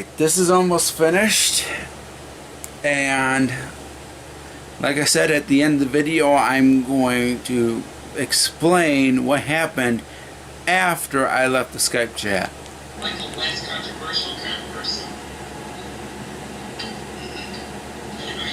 Alright, this is almost finished, and like I said at the end of the video, I'm going to explain what happened after I left the Skype chat. Michael Wentz, controversial kind of person.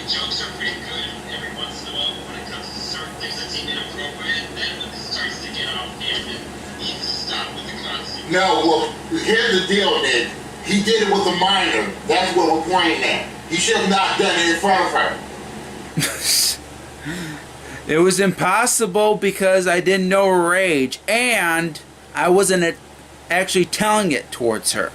Jokes are pretty good every once in a while, but when it comes to certain things that seem inappropriate, then when it starts to get off hand, it needs to stop with the constant. No, well, here's the deal, Nick. He did it with a minor. That's what we're pointing at. He should have not done it in front of her. It was impossible because I didn't know her age, and I wasn't actually telling it towards her.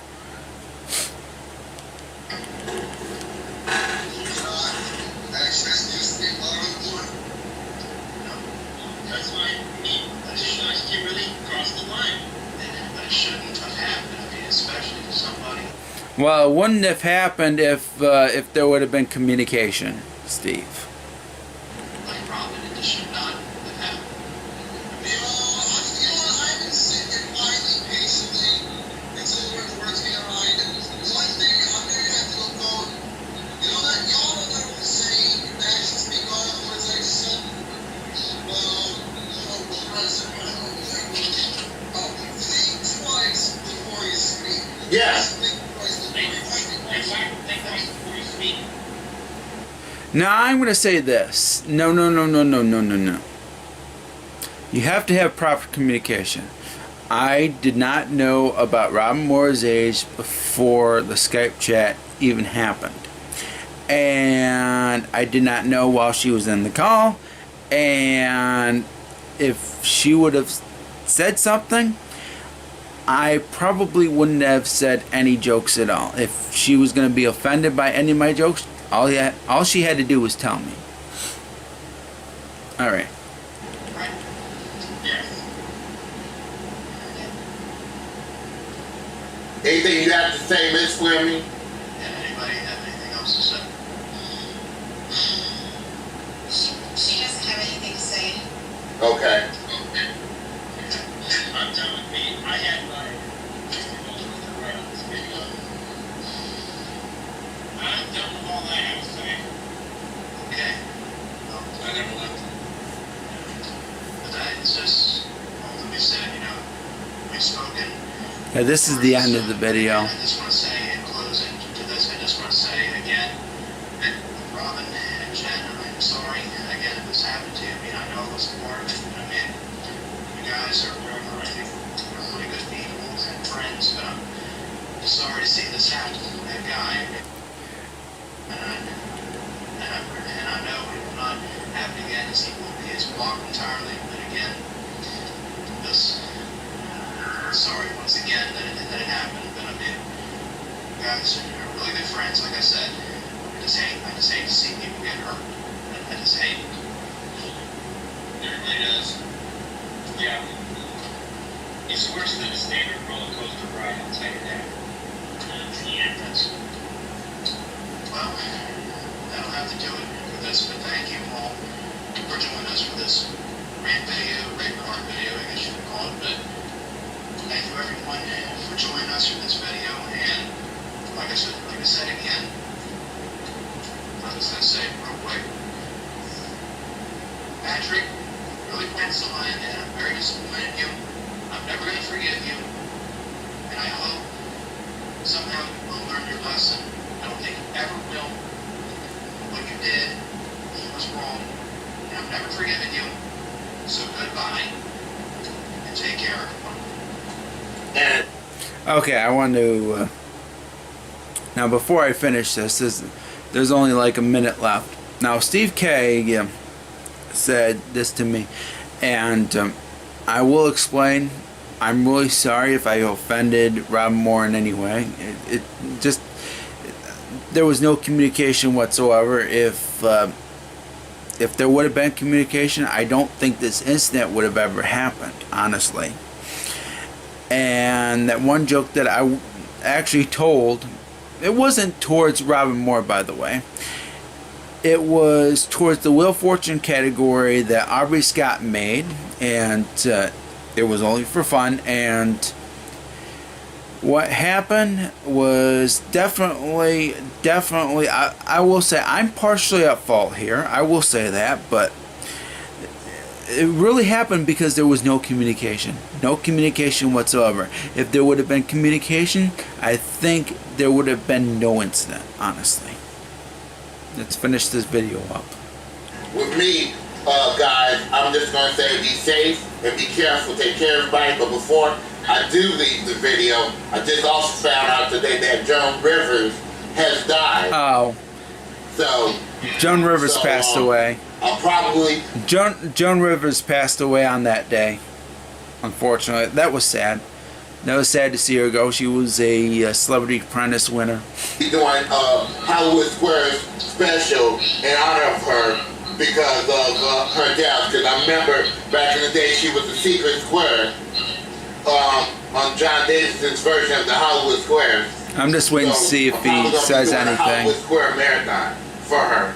Well, it wouldn't have happened if there would have been communication, Steve. Like Robin, it should not have happened. I've been sitting quietly, patiently, until it works me alright. One thing, I'm going to have to go forward. That y'all don't know what to say. Your actions speak all the words I said. Think twice before you speak. Yes. Now I'm going to say this. No. You have to have proper communication. I did not know about Robin Moore's age before the Skype chat even happened. And I did not know while she was in the call. And if she would have said something, I probably wouldn't have said any jokes at all. If she was going to be offended by any of my jokes, all she had to do was tell me. Alright. Anything you have to say, Miss Fleming? Anybody have anything else to say? She doesn't have anything to say. Okay. I'm done with me. I had my right on this video. I'm done with all I have to say. Okay. I never left. But that is just all that we said, we've spoken. Yeah, this is the end of the video. I just want to say in closing to this, I just want to say again that Robin and Jen, I'm sorry again if this happened to you. I know it was part of it. You guys are whatever, I think we're really good people and friends, but I'm just sorry to see this happen to that guy. And I know it will not happen again, as he will be his block entirely. But again, this sorry once again that it happened. But you guys are really good friends, like I said. I just hate to see people get hurt. I just hate it. Everybody does. Yeah. It's worse than a standard roller coaster ride, I'll tell you that. Yeah, well, that'll have to do it for this, but thank you all for joining us for this rant card video, I guess you would call it, but thank you everyone for joining us for this video, and like I said again, I'm just going to say real quick, Patrick really went on, and I'm very disappointed in you. I'm never going to forgive you, and I hope somehow you will learn your lesson. I don't think you ever will. What you did was wrong, and I've never forgiven you. So goodbye, and take care, everyone. Okay, I want to... now, before I finish this, there's only like a minute left. Now, Steve K said this to me, and I will explain. I'm really sorry if I offended Robin Moore in any way. It just... there was no communication whatsoever. If there would have been communication, I don't think this incident would have ever happened, honestly. And that one joke that I actually told, it wasn't towards Robin Moore, by the way. It was towards the Wheel of Fortune category that Aubrey Scott made, and it was only for fun, and What happened was definitely, I will say I'm partially at fault here. I will say that, but it really happened because there was no communication. No communication whatsoever. If there would have been communication, I think there would have been no incident, honestly. Let's finish this video up. With me, guys, I'm just going to say be safe and be careful. Take care of everybody. But before I do leave the video, I just also found out today that Joan Rivers has died. Oh. So Joan Rivers passed away. I'll probably... Joan Rivers passed away on that day. Unfortunately. That was sad. That was sad to see her go. She was a Celebrity Apprentice winner. Be doing Hollywood Squares special in honor of her because of her death. Because I remember back in the day she was the Secret Square on John Davison's version of the Hollywood Squares. I'm just waiting to see if he says anything. Hollywood Square Marathon for her.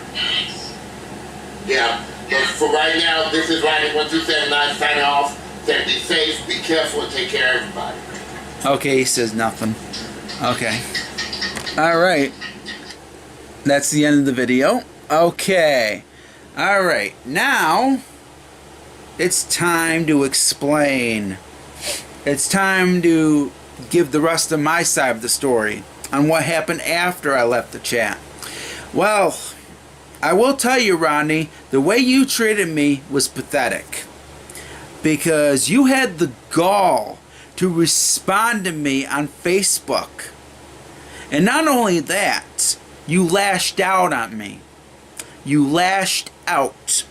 Yeah. But for right now, this is Rodney 1279 signing off. Saying be safe, be careful, and take care of everybody. Okay, he says nothing. Okay. Alright. That's the end of the video. Okay. Alright. Now, it's time to explain. It's time to give the rest of my side of the story on what happened after I left the chat. Well, I will tell you, Rodney, the way you treated me was pathetic. Because you had the gall to respond to me on Facebook. And not only that, you lashed out on me. You lashed out.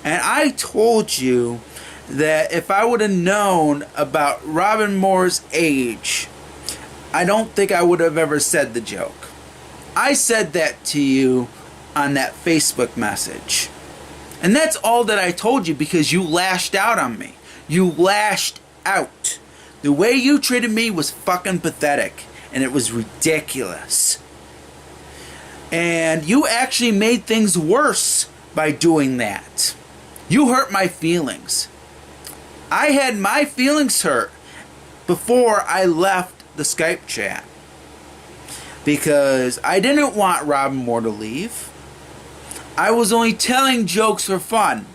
And I told you that if I would have known about Robin Moore's age, I don't think I would have ever said the joke. I said that to you on that Facebook message. And that's all that I told you because you lashed out on me. You lashed out. The way you treated me was fucking pathetic. And it was ridiculous. And you actually made things worse by doing that. You hurt my feelings. I had my feelings hurt before I left the Skype chat. Because I didn't want Robin Moore to leave. I was only telling jokes for fun.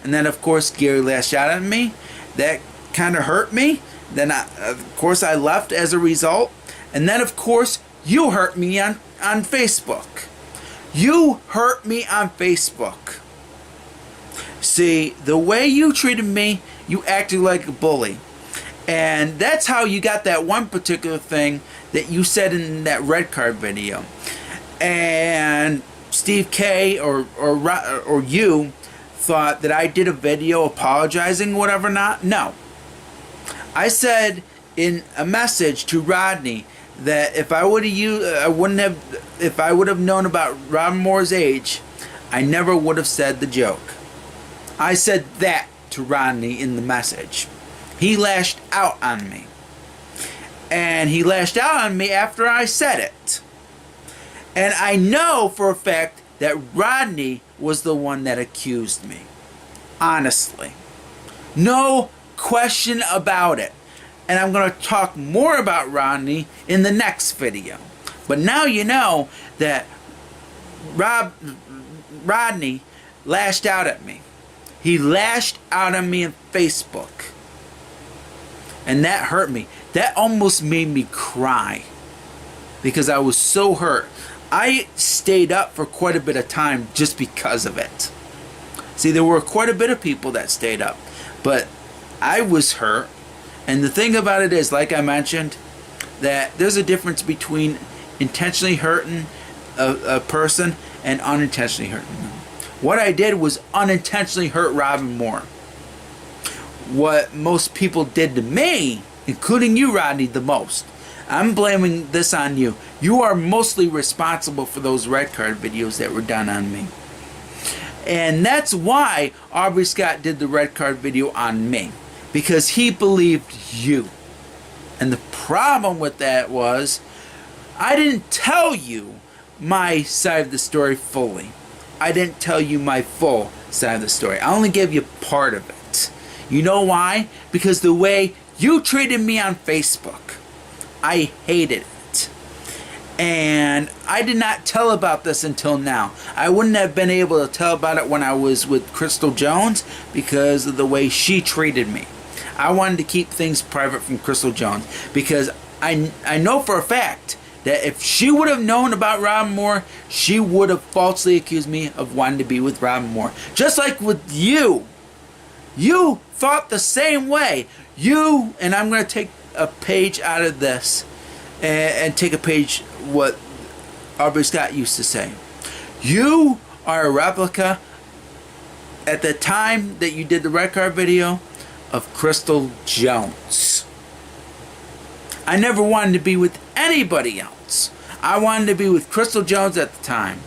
And then, of course, Gary lashed out at me. That kind of hurt me. Then, of course, I left as a result. And then, of course, you hurt me on Facebook. You hurt me on Facebook. See, the way you treated me, you acted like a bully. And that's how you got that one particular thing that you said in that red card video. And Steve K or you thought that I did a video apologizing, whatever not. No. I said in a message to Rodney that if I would have known about Robin Moore's age, I never would have said the joke. I said that to Rodney in the message. He lashed out on me. And he lashed out on me after I said it. And I know for a fact that Rodney was the one that accused me. Honestly. No question about it. And I'm going to talk more about Rodney in the next video. But now you know that Rodney lashed out at me. He lashed out at me on Facebook. And that hurt me. That almost made me cry. Because I was so hurt. I stayed up for quite a bit of time just because of it. See, there were quite a bit of people that stayed up. But I was hurt. And the thing about it is, like I mentioned, that there's a difference between intentionally hurting a person and unintentionally hurting them. What I did was unintentionally hurt Robin Moore. What most people did to me, including you, Rodney, the most. I'm blaming this on you. You are mostly responsible for those red card videos that were done on me. And that's why Aubrey Scott did the red card video on me. Because he believed you. And the problem with that was, I didn't tell you my side of the story fully. I didn't tell you my full side of the story. I only gave you part of it. You know why? Because the way you treated me on Facebook. I hated it. And I did not tell about this until now. I wouldn't have been able to tell about it when I was with Crystal Jones because of the way she treated me. I wanted to keep things private from Crystal Jones because I know for a fact that if she would have known about Robin Moore, she would have falsely accused me of wanting to be with Robin Moore. Just like with you. You thought the same way. You, and I'm going to take a page out of this and take a page what Aubrey Scott used to say. You are a replica at the time that you did the red card video of Crystal Jones. I never wanted to be with anybody else. I wanted to be with Crystal Jones at the time.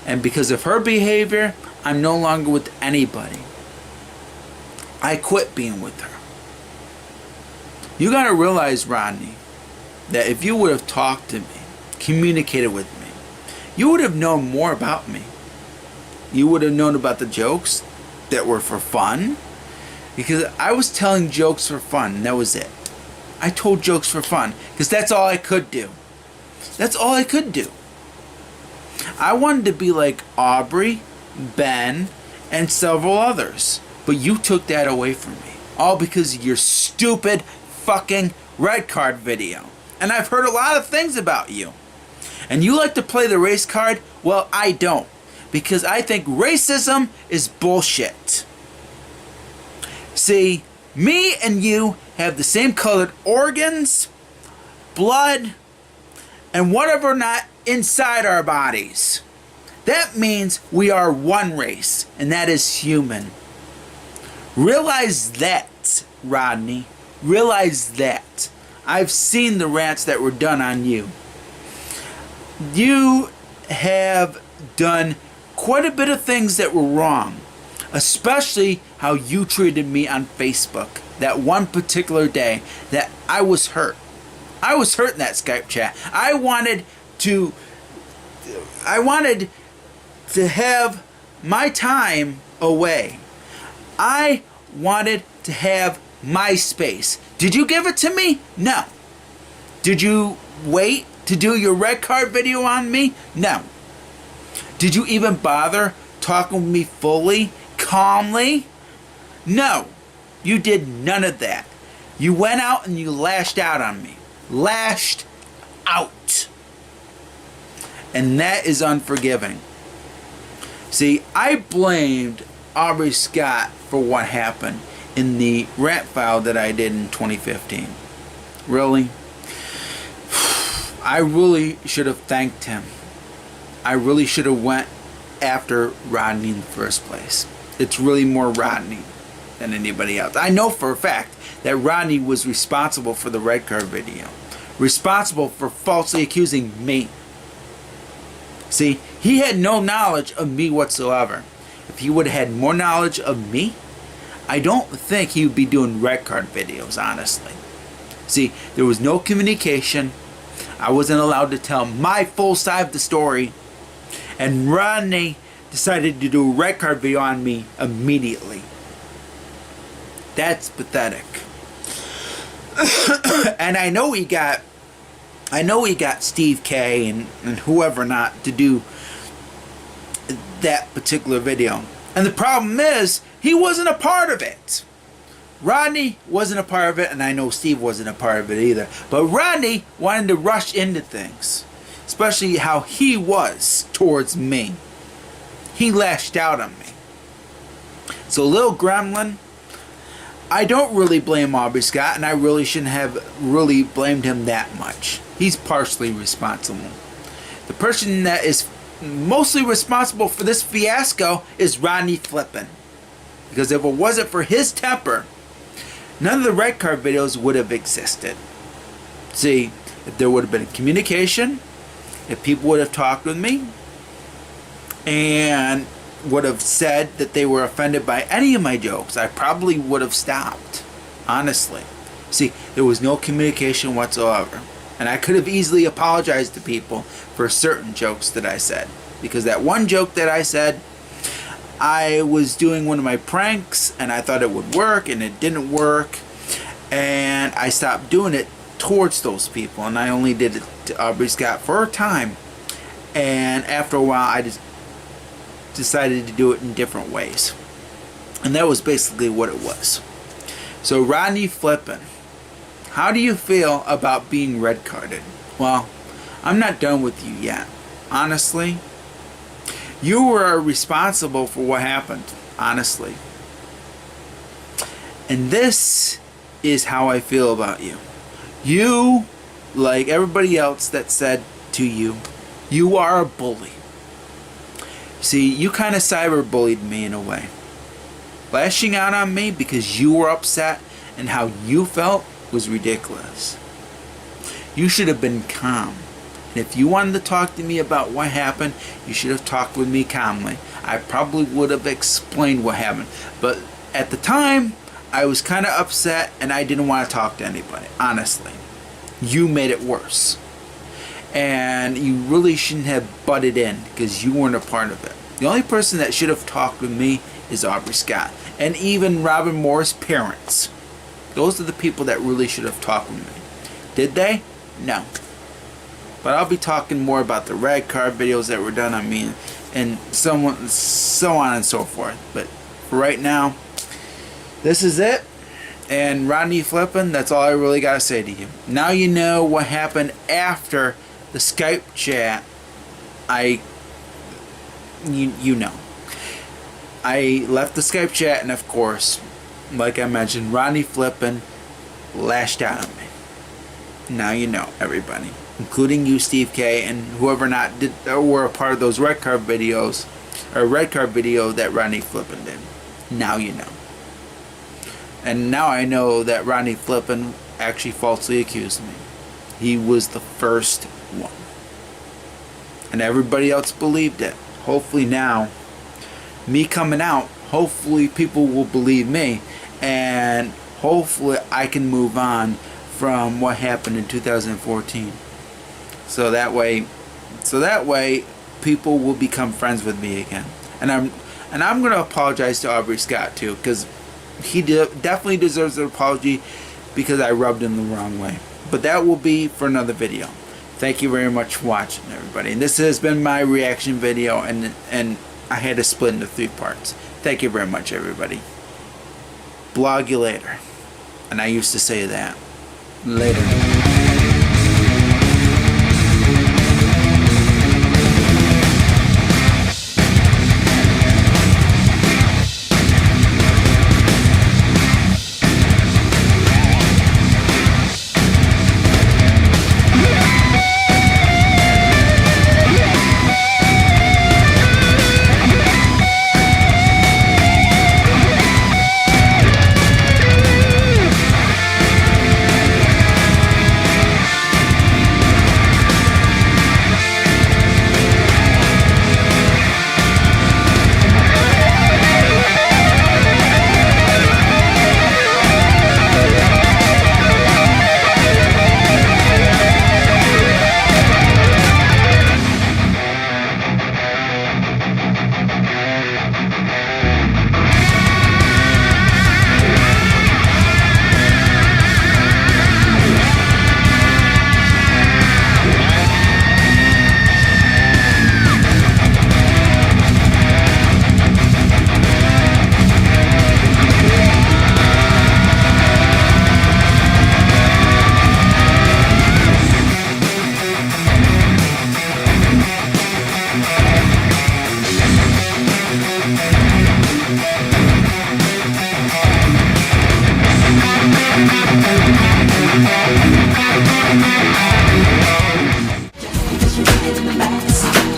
And because of her behavior, I'm no longer with anybody. I quit being with her. You gotta realize, Rodney, that if you would have talked to me, communicated with me, you would have known more about me. You would have known about the jokes that were for fun. Because I was telling jokes for fun, and that was it. I told jokes for fun, because that's all I could do. That's all I could do. I wanted to be like Aubrey, Ben, and several others. But you took that away from me. All because of your stupid fucking red card video. And I've heard a lot of things about you. And you like to play the race card? Well, I don't. Because I think racism is bullshit. See, me and you have the same colored organs, blood, and whatever not inside our bodies. That means we are one race, and that is human. Realize that, Rodney. Realize that. I've seen the rants that were done on you. You have done quite a bit of things that were wrong. Especially how you treated me on Facebook. That one particular day that I was hurt. I was hurt in that Skype chat. I wanted to have my time away. I wanted to have my space. Did you give it to me? No. Did you wait to do your red card video on me? No. Did you even bother talking with me fully, calmly? No. You did none of that. You went out and you lashed out on me. Lashed out. And that is unforgiving. See, I blamed Aubrey Scott for what happened in the rant file that I did in 2015. Really? I really should have thanked him. I really should have went after Rodney in the first place. It's really more Rodney than anybody else. I know for a fact that Rodney was responsible for the red card video. Responsible for falsely accusing me. See, he had no knowledge of me whatsoever. If he would have had more knowledge of me, I don't think he would be doing red card videos, honestly. See, there was no communication. I wasn't allowed to tell my full side of the story. And Rodney decided to do a red card video on me immediately. That's pathetic. And I know he got Steve K and whoever not to do that particular video. And the problem is, he wasn't a part of it. Rodney wasn't a part of it, and I know Steve wasn't a part of it either. But Rodney wanted to rush into things. Especially how he was towards me. He lashed out on me. So Lil Gremlin, I don't really blame Aubrey Scott, and I really shouldn't have really blamed him that much. He's partially responsible. The person that is mostly responsible for this fiasco is Rodney Flippin. Because if it wasn't for his temper, none of the red card videos would have existed. See, if there would have been communication, if people would have talked with me, and would have said that they were offended by any of my jokes, I probably would have stopped. Honestly. See, there was no communication whatsoever. And I could have easily apologized to people for certain jokes that I said. Because that one joke that I said, I was doing one of my pranks, and I thought it would work, and it didn't work. And I stopped doing it towards those people, and I only did it to Aubrey Scott for a time. And after a while, I just decided to do it in different ways. And that was basically what it was. So Rodney Flippin, how do you feel about being red carded? Well, I'm not done with you yet. Honestly, you were responsible for what happened. Honestly. And this is how I feel about you. You, like everybody else that said to you, you are a bully. See, you kind of cyberbullied me in a way. Lashing out on me because you were upset and how you felt was ridiculous. You should have been calm. And if you wanted to talk to me about what happened, you should have talked with me calmly. I probably would have explained what happened. But at the time, I was kind of upset and I didn't want to talk to anybody, honestly. You made it worse. And you really shouldn't have butted in because you weren't a part of it. The only person that should have talked with me is Aubrey Scott. And even Robin Moore's parents. Those are the people that really should have talked with me. Did they? No. But I'll be talking more about the red card videos that were done on me and so on and so forth. But for right now, this is it. And Rodney Flippin, that's all I really got to say to you. Now you know what happened after the Skype chat. You know. I left the Skype chat, and of course, like I mentioned, Rodney Flippin lashed out on me. Now you know, everybody, including you, Steve K, and whoever not did or were a part of those red card videos, or red card video that Rodney Flippin did. Now you know. And now I know that Rodney Flippin actually falsely accused me. He was the first one. And everybody else believed it. Hopefully now, me coming out, hopefully people will believe me. And hopefully I can move on from what happened in 2014. So that way people will become friends with me again. And I'm going to apologize to Aubrey Scott too, because he definitely deserves an apology because I rubbed him the wrong way. But that will be for another video. Thank you very much for watching, everybody. And this has been my reaction video, and I had to split into 3 parts. Thank you very much, everybody. Blog you later. And I used to say that. Later.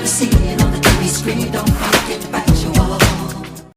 See it on the TV screen, don't